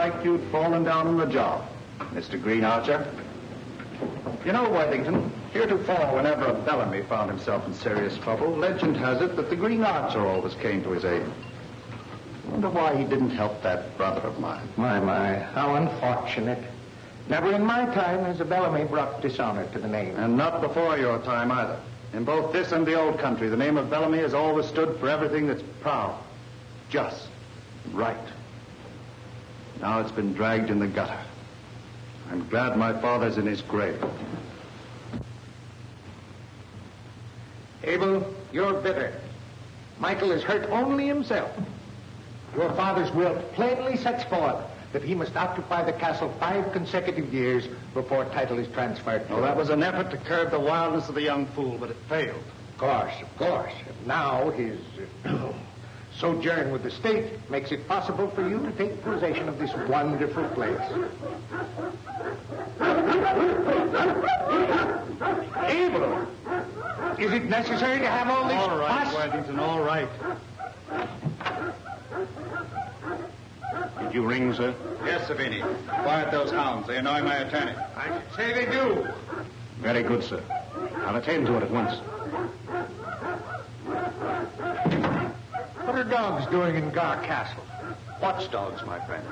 like you'd fallen down on the job, Mr. Green Archer. You know, Worthington, heretofore, whenever a Bellamy found himself in serious trouble, legend has it that the Green Archer always came to his aid. I wonder why he didn't help that brother of mine. My, how unfortunate. Never in my time has a Bellamy brought dishonor to the name. And not before your time, either. In both this and the old country, the name of Bellamy has always stood for everything that's proud, just, right. Now it's been dragged in the gutter. I'm glad my father's in his grave. Abel, you're bitter. Michael has hurt only himself. Your father's will plainly sets forth that he must occupy the castle 5 consecutive years before title is transferred to him. That was an effort to curb the wildness of the young fool, but it failed. Of course. Now his sojourn with the state makes it possible for you to take possession of this wonderful place. Abel, is it necessary to have all this All right, fuss? Worthington, all right. Did you ring, sir? Yes, Savini. Quiet those hounds. They annoy my attorney. I should say they do. Very good, sir. I'll attend to it at once. What are dogs doing in Garr Castle? Watchdogs, my friend.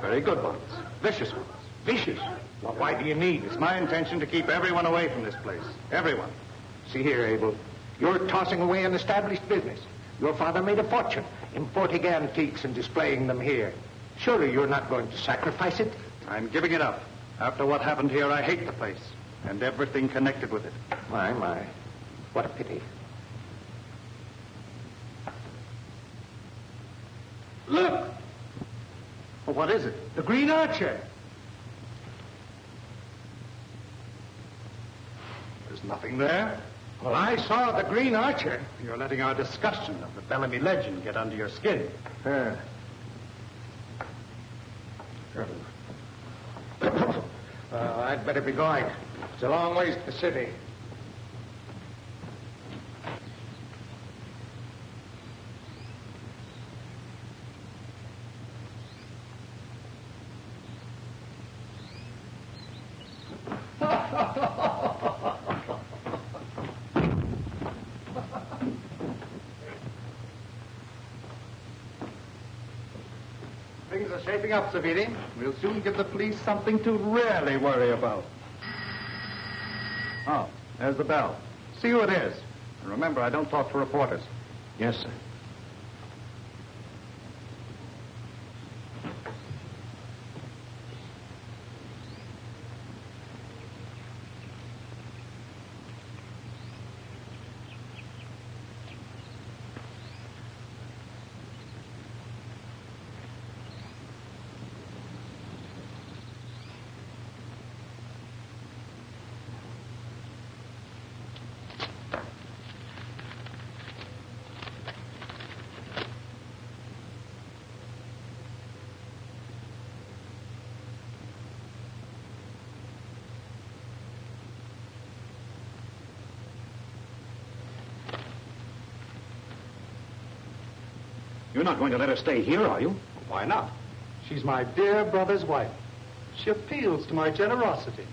Very good ones. Vicious ones. Vicious? Well, why do you need It's it? my intention to keep everyone away from this place. Everyone. See here, Abel. You're tossing away an established business. Your father made a fortune importing antiques and displaying them here. Surely you're not going to sacrifice it? I'm giving it up. After what happened here, I hate the place and everything connected with it. My. What a pity. Look! Well, what is it? The Green Archer. There's nothing there. Well, I saw the Green Archer. You're letting our discussion of the Bellamy legend get under your skin. I'd better be going. It's a long ways to the city. Things are shaping up, Savini. We'll soon give the police something to really worry about. Oh, there's the bell. See who it is. And remember, I don't talk to reporters. Yes, sir. You're not going to let her stay here, are you? Why not? She's my dear brother's wife. She appeals to my generosity.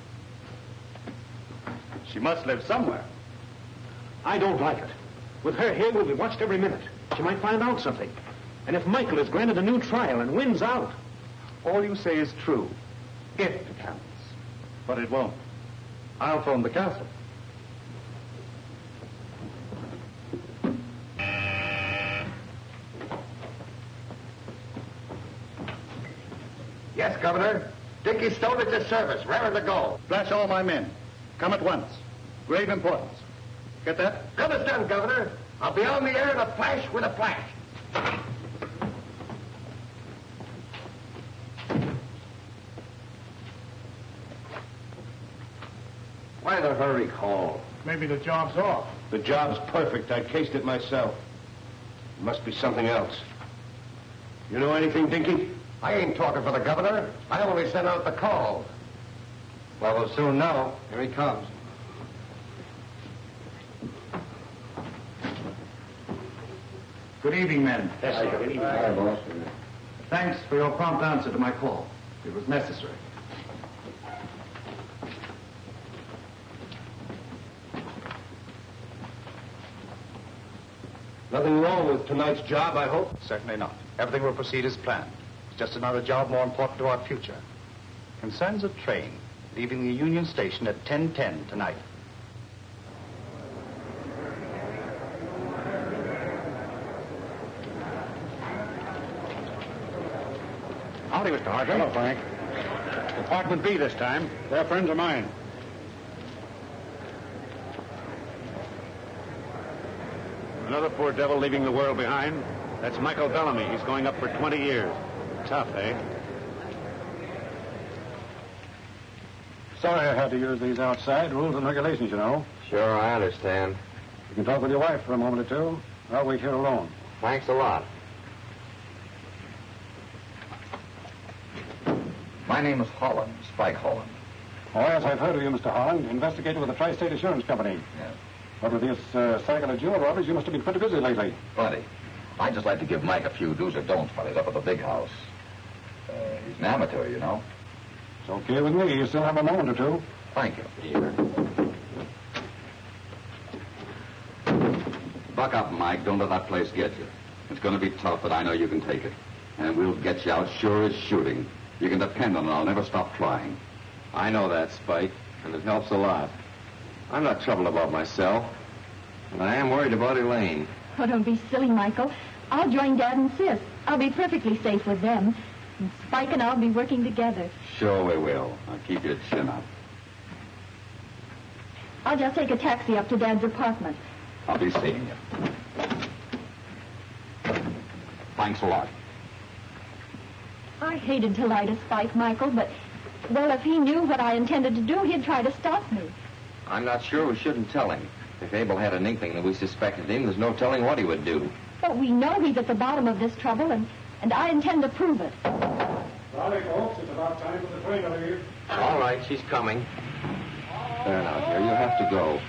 She must live somewhere. I don't like it. With her here, we'll be watched every minute. She might find out something. And if Michael is granted a new trial and wins out... All you say is true. If it happens. But it won't. I'll phone the castle. Yes, Governor. Dicky Stone at your service. Raring to go. Flash all my men. Come at once. Grave importance. Get that? Understand, Governor. I'll be on the air in a flash with a flash. Why the hurry call? Maybe the job's off. The job's perfect. I cased it myself. It must be something else. You know anything, Dinky? I ain't talking for the Governor. I only sent out the call. Well, we'll soon know. Here he comes. Good evening, men. Yes, sir. Hi, boss. Thanks for your prompt answer to my call. It was necessary. Nothing wrong with tonight's job, I hope? Certainly not. Everything will proceed as planned. It's just another job more important to our future. Concerns a train leaving the Union Station at 10:10 tonight. Howdy, Mr. Hartley. Hello, Frank. Department B this time. They're friends of mine. Another poor devil leaving the world behind. That's Michael Bellamy. He's going up for 20 years. Tough, eh? Sorry I had to use these outside rules and regulations, you know. Sure, I understand. You can talk with your wife for a moment or two. I'll wait here alone. Thanks a lot. My name is Holland, Spike Holland. Oh, yes, I've heard of you, Mr. Holland. Investigator with the Tri-State Assurance Company. Yes. But with this cycle of jewel robbers, you must have been pretty busy lately. Buddy, I'd just like to give Mike a few do's or don'ts while he's up at the big house. He's an amateur, you know. It's okay with me. You still have a moment or two. Thank you. Here. Buck up, Mike. Don't let that place get you. It's going to be tough, but I know you can take it. And we'll get you out sure as shooting. You can depend on it. I'll never stop trying. I know that, Spike, and it helps a lot. I'm not troubled about myself, but I am worried about Elaine. Oh, don't be silly, Michael. I'll join Dad and Sis. I'll be perfectly safe with them. And Spike and I'll be working together. Sure we will. Now keep your chin up. I'll just take a taxi up to Dad's apartment. I'll be seeing you. Thanks a lot. I hated to light a Spike, Michael, but, well, if he knew what I intended to do, he'd try to stop me. I'm not sure we shouldn't tell him. If Abel had an inkling that we suspected him, there's no telling what he would do. But we know he's at the bottom of this trouble, and I intend to prove it. Howdy, folks. It's about time for the train to leave. All right, she's coming. There now, dear, you have to go.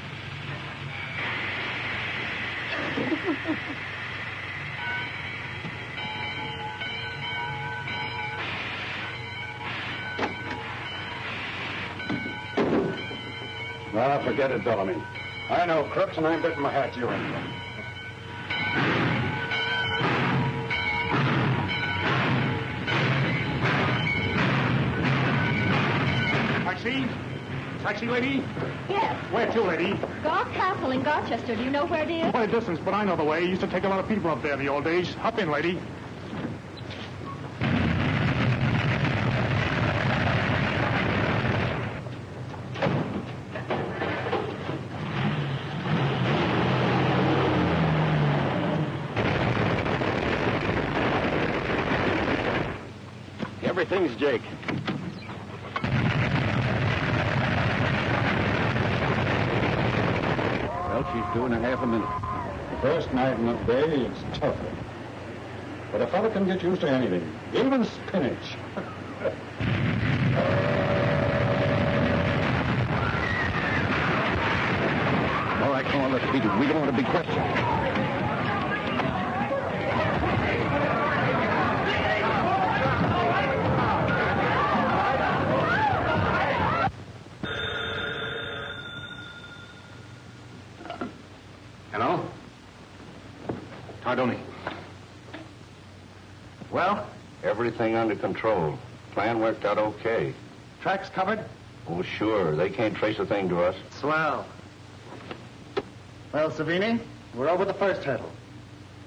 Well, forget it, Bellamy. I know crooks, and I'm betting my hat you ain't one. Taxi? Taxi, lady? Yes, Where to, lady? Garr Castle in Garchester. Do you know where it is? Quite a distance, but I know the way. Used to take a lot of people up there in the old days. Hop in, lady. Everything's Jake. Well, she's due in a half a minute. The first night in the day, it's tougher. But a fella can get used to anything, even spinach. All right, come on, let's beat it. We don't want to be questioned. Hello? Tardoni. Well, everything under control. Plan worked out okay. Tracks covered? Oh, sure. They can't trace a thing to us. Swell. Well, Savini, we're over the first hurdle.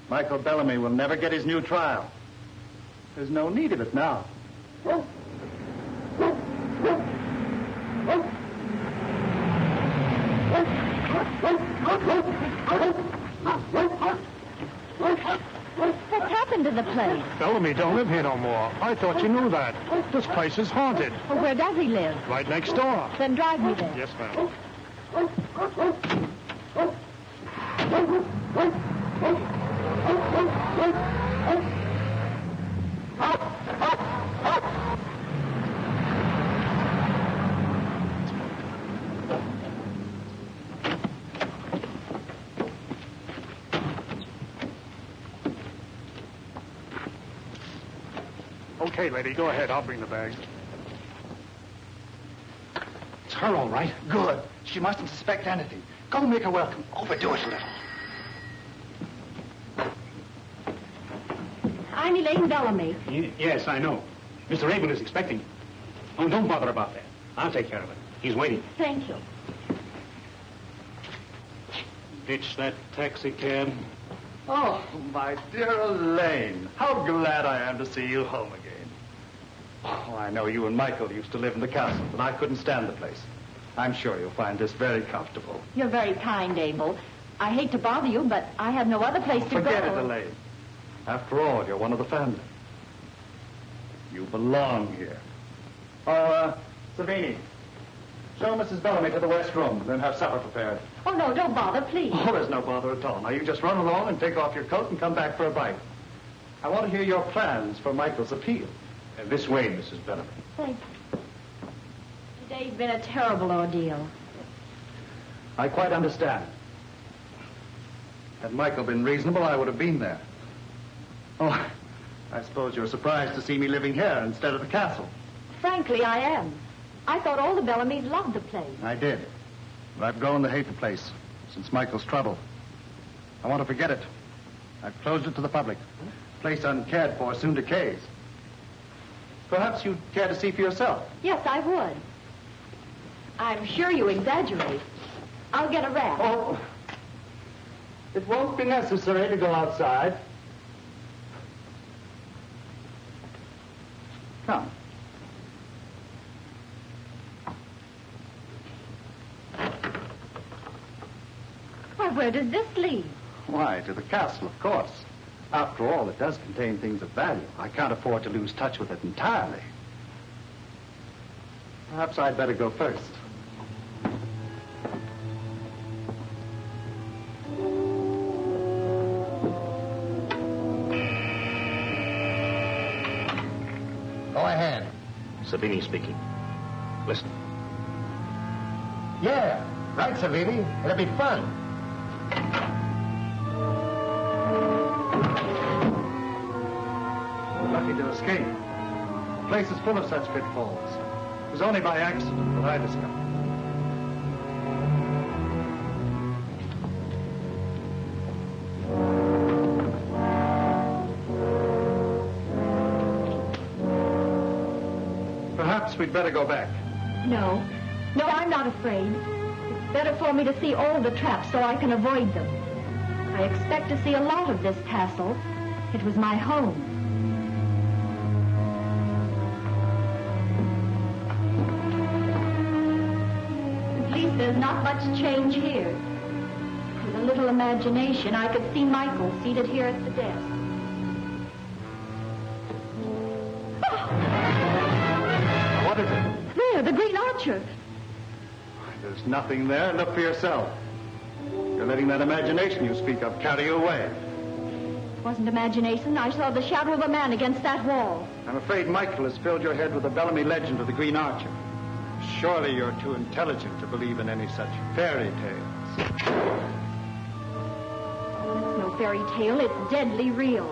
Michael Bellamy will never get his new trial. There's no need of it now. What's happened to the place? Bellamy don't live here no more. I thought you knew that. This place is haunted. Well, where does he live? Right next door. Then drive me there. Yes, ma'am. Okay, lady, go ahead. I'll bring the bag. It's her, all right. Good. She mustn't suspect anything. Go make her welcome. Overdo it a little. I'm Elaine Bellamy. Yes, I know. Mr. Abel is expecting. Oh, don't bother about that. I'll take care of it. He's waiting. Thank you. Ditch that taxi cab. Oh, my dear Elaine. How glad I am to see you home again. Oh, I know you and Michael used to live in the castle, but I couldn't stand the place. I'm sure you'll find this very comfortable. You're very kind, Abel. I hate to bother you, but I have no other place to go. Forget it, Elaine. After all, you're one of the family. You belong here. Oh, Savini, show Mrs. Bellamy to the west room, then have supper prepared. Oh, no, don't bother, please. Oh, there's no bother at all. Now, you just run along and take off your coat and come back for a bite. I want to hear your plans for Michael's appeal. This way, Mrs. Bellamy. Thank you. Today's been a terrible ordeal. I quite understand. Had Michael been reasonable, I would have been there. Oh, I suppose you're surprised to see me living here instead of the castle. Frankly, I am. I thought all the Bellamys loved the place. I did. But I've grown to hate the place since Michael's trouble. I want to forget it. I've closed it to the public. The place uncared for soon decays. Perhaps you'd care to see for yourself. Yes, I would. I'm sure you exaggerate. I'll get a wrap. Oh, it won't be necessary to go outside. Come. Why, where does this lead? Why, to the castle, of course. After all, it does contain things of value. I can't afford to lose touch with it entirely. Perhaps I'd better go first. Go ahead. Savini speaking. Listen. Yeah, right, Savini. It'll be fun. We're lucky to escape. The place is full of such pitfalls. It was only by accident that I discovered. Perhaps we'd better go back. No. No, I'm not afraid. It's better for me to see all the traps so I can avoid them. I expect to see a lot of this castle. It was my home. At least there's not much change here. With a little imagination, I could see Michael seated here at the desk. What is it? There, the Green Archer. There's nothing there. Look for yourself. You're letting that imagination you speak of carry you away. It wasn't imagination. I saw the shadow of a man against that wall. I'm afraid Michael has filled your head with the Bellamy legend of the Green Archer. Surely you're too intelligent to believe in any such fairy tales. It's no fairy tale. It's deadly real.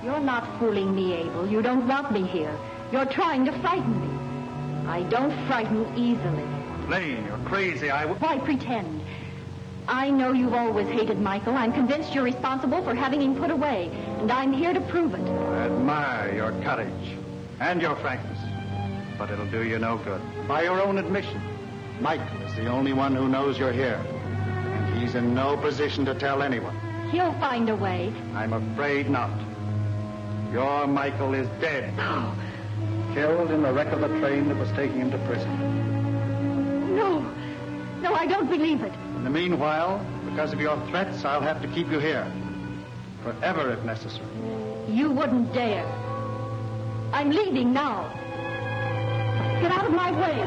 You're not fooling me, Abel. You don't want me here. You're trying to frighten me. I don't frighten easily. Lane, you're crazy. Why pretend? I know you've always hated Michael. I'm convinced you're responsible for having him put away, and I'm here to prove it. I admire your courage and your frankness, but it'll do you no good. By your own admission, Michael is the only one who knows you're here, and he's in no position to tell anyone. He'll find a way. I'm afraid not. Your Michael is dead. Killed in the wreck of the train that was taking him to prison. No. No, I don't believe it. In the meanwhile, because of your threats, I'll have to keep you here. Forever, if necessary. You wouldn't dare. I'm leaving now. Get out of my way.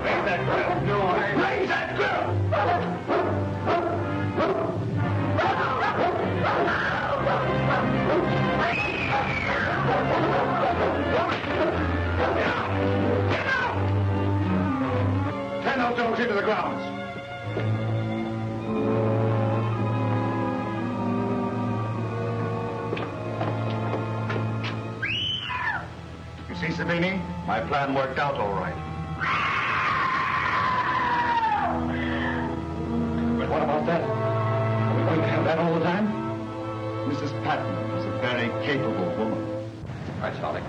Raise that grill. No, raise that grill! Get out! Turn those dogs into the grounds. You see, Savini? My plan worked out all right. But what about that? Are we going to have that all the time? Mrs. Patton is a very capable woman. Right, Charlie.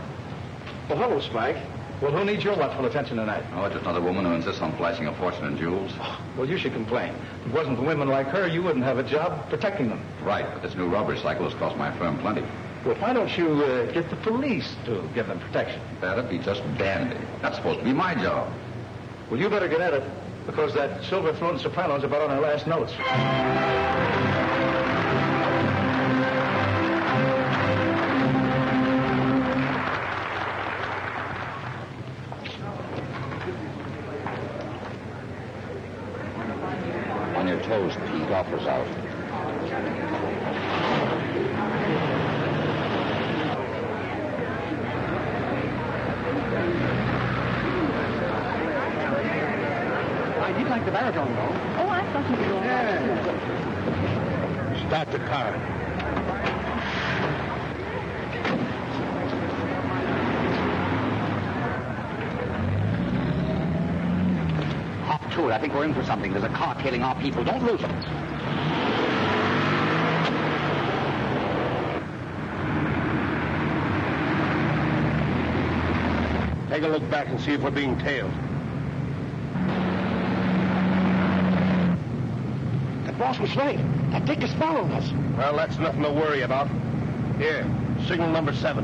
Well, hello, Spike. Well, who needs your watchful attention tonight? Oh, just another woman who insists on flashing a fortune in jewels. Well, you should complain. If it wasn't for women like her, you wouldn't have a job protecting them. Right, but this new robbery cycle has cost my firm plenty. Well, why don't you get the police to give them protection? That'd be just dandy. That's supposed to be my job. Well, you better get at it, because that silver-throated soprano's about on her last notes. On your toes, Pete. Offers out. He'd like the baritone, though. Oh, I thought you were going Start the car. Hop to it. I think we're in for something. There's a car tailing our people. Don't lose them. Take a look back and see if we're being tailed. The boss was right. That dick is following us. Well, that's nothing to worry about. Here, signal number 7.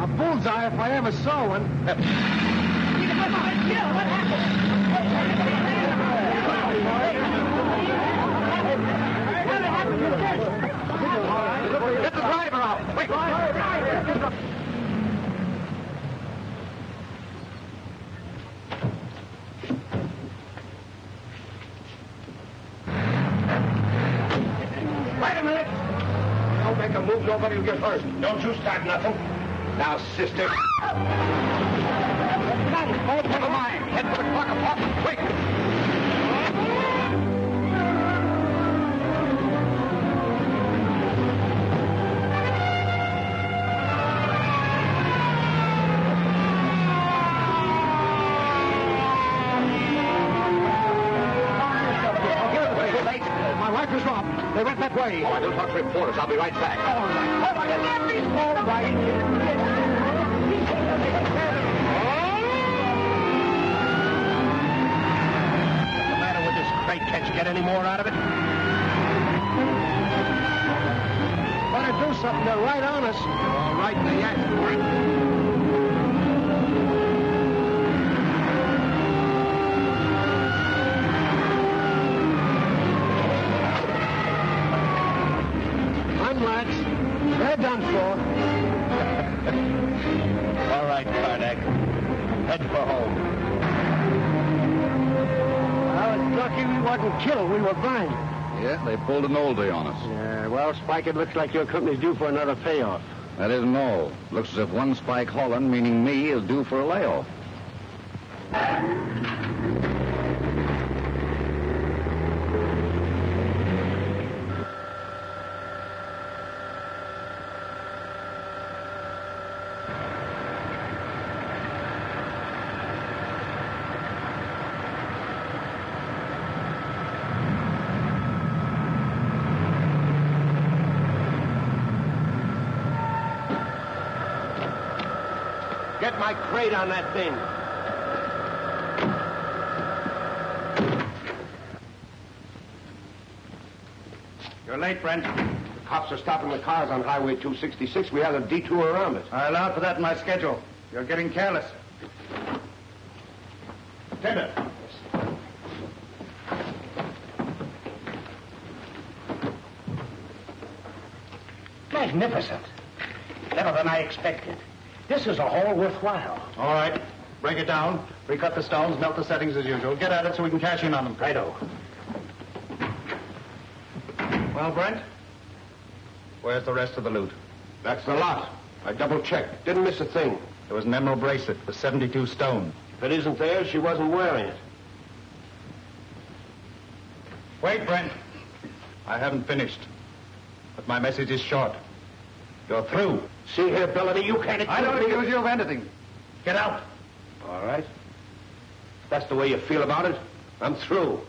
A bullseye if I ever saw one. Get the driver out. Wait. Wait a minute. Don't make a move. Nobody will get hurt. Don't you start nothing. Now, sister. Never mind. Head for the clock apartment. Quick. My wife is robbed. They went that way. Oh, I don't talk to reporters. I'll be right back. All right. All right. What's the matter with this crate? Can't you get any more out of it? Better do something. They're right on us. All right, they act. Lads, they're done for. All right, Karnak. Head for home. I was lucky we wasn't killed. We were blind. Yeah, they pulled an oldie on us. Yeah, well, Spike, it looks like your company's due for another payoff. That isn't all. Looks as if one Spike Holland, meaning me, is due for a layoff. Get my crate on that thing. You're late, Brent. The cops are stopping the cars on Highway 266. We have a detour around it. I allowed for that in my schedule. You're getting careless. Attendant. Magnificent. Better than I expected. This is a haul worthwhile. All right. Break it down. Recut the stones, melt the settings as usual. Get at it so we can cash in on them. Righto. Well, Brent? Where's the rest of the loot? That's the lot. I double-checked. Didn't miss a thing. There was an emerald bracelet with 72 stone. If it isn't there, she wasn't wearing it. Wait, Brent. I haven't finished. But my message is short. You're through. See here, Bellamy, you can't... I don't accuse you of anything. Get out. All right. If that's the way you feel about it, I'm through.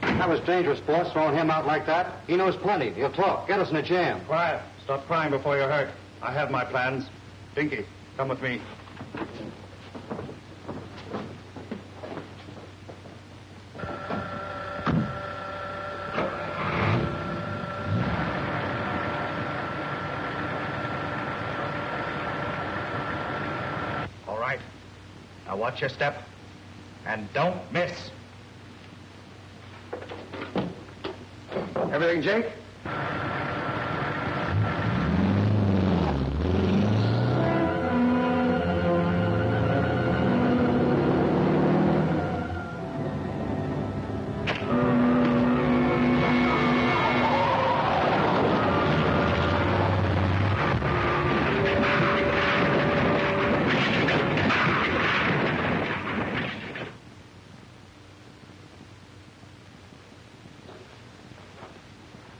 That was dangerous, boss, throwing him out like that. He knows plenty. He'll talk. Get us in a jam. Quiet. Stop crying before you're hurt. I have my plans. Dinky, come with me. All right. Now watch your step. And don't miss. Everything, Jake?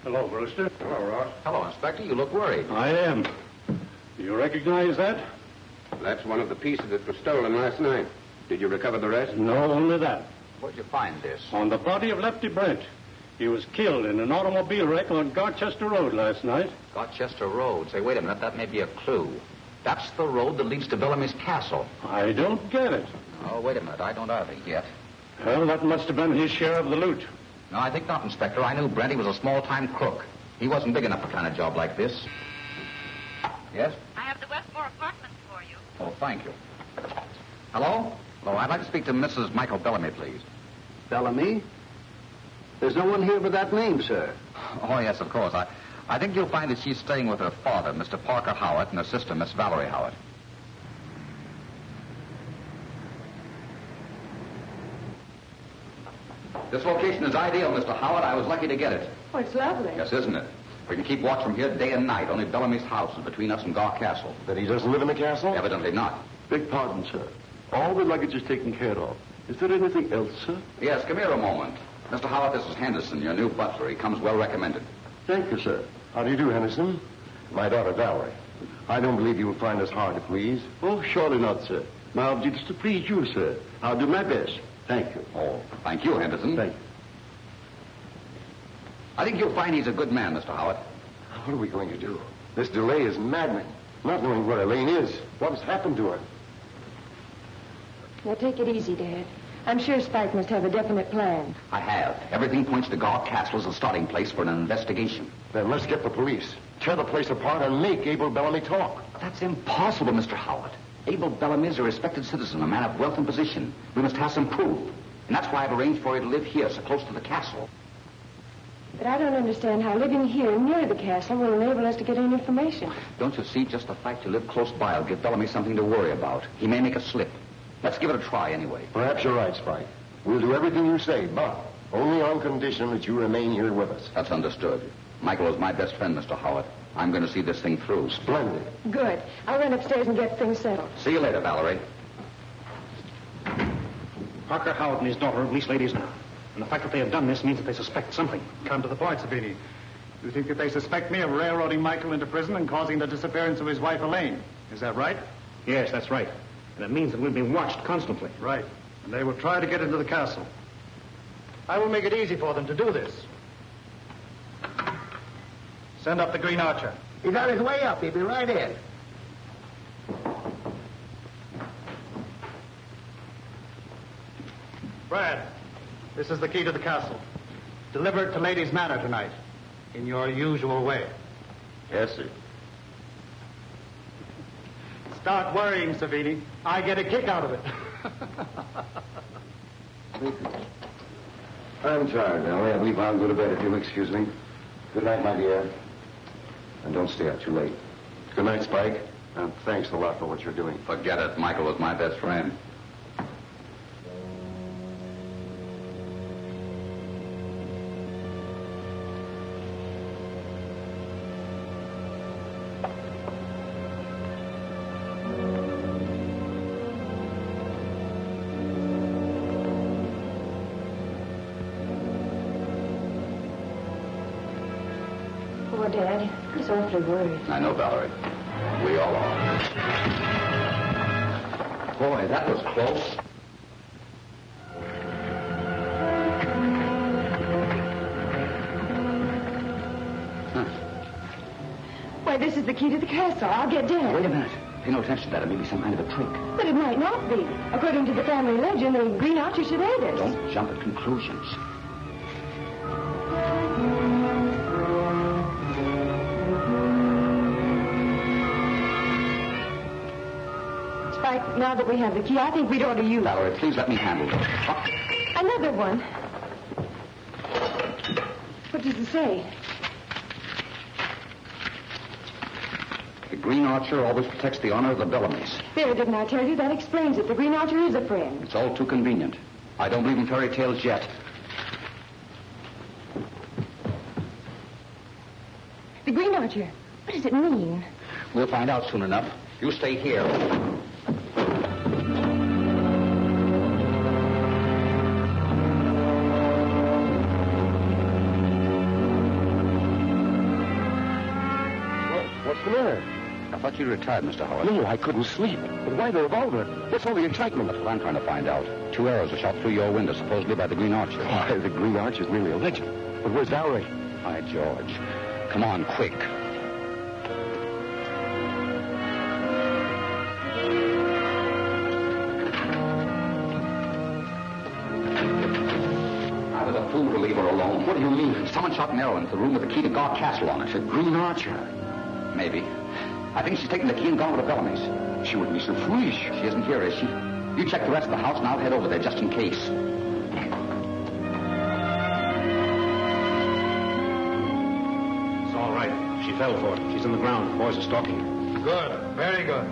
Hello, Brewster. Hello, Ross. Hello, Inspector. You look worried. I am. Do you recognize that? That's one of the pieces that was stolen last night. Did you recover the rest? No, only that. Where'd you find this? On the body of Lefty Brent. He was killed in an automobile wreck on Garchester Road last night. Garchester Road. Say, wait a minute. That may be a clue. That's the road that leads to Bellamy's castle. I don't get it. Oh, wait a minute. I don't either yet. Well, that must have been his share of the loot. No, I think not, Inspector. I knew Brent. He was a small-time crook. He wasn't big enough for a kind of job like this. Yes? I have the Westmore apartments for you. Oh, thank you. Hello? Hello, I'd like to speak to Mrs. Michael Bellamy, please. Bellamy? There's no one here with that name, sir. Oh, yes, of course. I think you'll find that she's staying with her father, Mr. Parker Howard, and her sister, Miss Valerie Howard. This location is ideal, Mr. Howard. I was lucky to get it. Oh, it's lovely. Yes, isn't it? We can keep watch from here day and night. Only Bellamy's house is between us and Garr Castle. That he doesn't live in the castle? Evidently not. Beg pardon, sir. All the luggage is taken care of. Is there anything else, sir? Yes, come here a moment. Mr. Howard, this is Henderson, your new butler. He comes well recommended. Thank you, sir. How do you do, Henderson? My daughter, Valerie. I don't believe you will find us hard to please. Oh, surely not, sir. My object is to please you, sir. I'll do my best. Thank you. Oh, thank you, Henderson. Thank you. I think you'll find he's a good man, Mr. Howard. What are we going to do? This delay is maddening. Not knowing where Elaine is. What has happened to her? Now, take it easy, Dad. I'm sure Spike must have a definite plan. I have. Everything points to Garr Castle as a starting place for an investigation. Then let's get the police. Tear the place apart and make Abel Bellamy talk. That's impossible, Mr. Howard. Abel Bellamy is a respected citizen, a man of wealth and position. We must have some proof. And that's why I've arranged for you to live here, so close to the castle. But I don't understand how living here near the castle will enable us to get any information. Don't you see? Just the fact you live close by will give Bellamy something to worry about. He may make a slip. Let's give it a try anyway. Perhaps you're right, Spike. We'll do everything you say, but only on condition that you remain here with us. That's understood. Michael is my best friend, Mr. Howard. I'm going to see this thing through. Splendid. Good. I'll run upstairs and get things settled. See you later, Valerie. Parker Howard and his daughter are police ladies now. And the fact that they have done this means that they suspect something. Come to the point, Sabini. You think that they suspect me of railroading Michael into prison and causing the disappearance of his wife, Elaine. Is that right? Yes, that's right. And it means that we'll be watched constantly. Right. And they will try to get into the castle. I will make it easy for them to do this. Send up the Green Archer. He's on his way up. He'll be right in. Brad, this is the key to the castle. Deliver it to Ladies' Manor tonight, in your usual way. Yes, sir. Start worrying, Savini. I get a kick out of it. I'm tired, Ellie. I believe I'll go to bed if you'll excuse me. Good night, my dear. And don't stay out too late. Good night, Spike. And thanks a lot for what you're doing. Forget it. Michael was my best friend. Poor Dad. He's awfully worried. I know, Valerie. We all are. Boy, that was close. Why, this is the key to the castle. I'll get Dad. Wait a minute. Pay no attention to that. It may be some kind of a trick. But it might not be. According to the family legend, the Green Archer should aid us. Don't jump at conclusions. Spike, now that we have the key, I think we'd ought to use it. Valerie, please let me handle it. Another one. What does it say? The Green Archer always protects the honor of the Bellamys. There, didn't I tell you? That explains it. The Green Archer is a friend. It's all too convenient. I don't believe in fairy tales yet. The Green Archer. What does it mean? We'll find out soon enough. You stay here. What's the matter? I thought you retired, Mr. Howard. No, I couldn't sleep. But why the revolver? What's all the excitement? That's what I'm trying to find out. 2 arrows were shot through your window, supposedly by the Green Archer. Why, the Green Archer's really a legend. But where's Valerie? Hi, George. Come on, quick. I was a fool to leave her alone. What do you mean? Someone shot an arrow into the room with the key to Garr Castle on it. The Green Archer. Maybe. I think she's taken the key and gone with the Bellamys. She wouldn't be so foolish. She isn't here, is she? You check the rest of the house and I'll head over there just in case. It's all right. She fell for it. She's in the ground. The boys are stalking her. Good. Very good.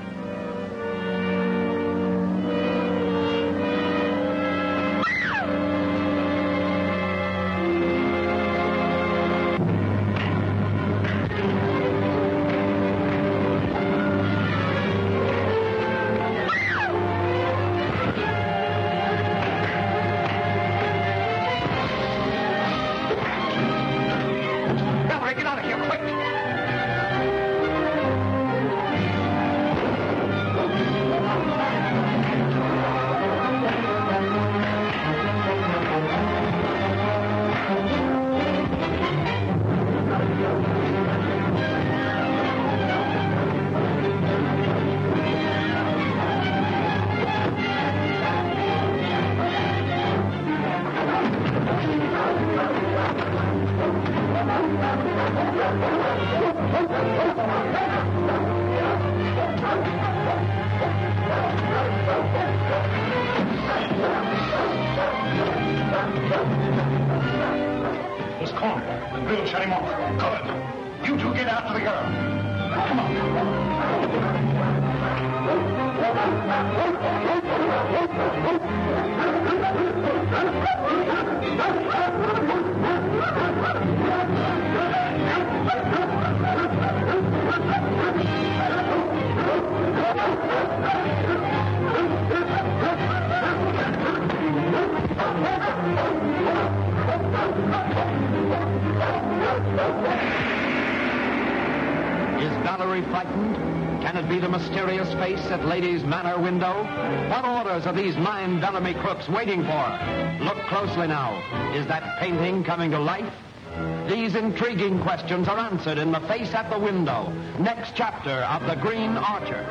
He's cornered. The grill shut him off. Good. You two get after the girl. Come on. Is Valerie frightened? Can it be the mysterious face at Ladies' Manor window? What orders are these 9 Bellamy crooks waiting for? Look closely now. Is that painting coming to life? These intriguing questions are answered in The Face at the Window, next chapter of The Green Archer.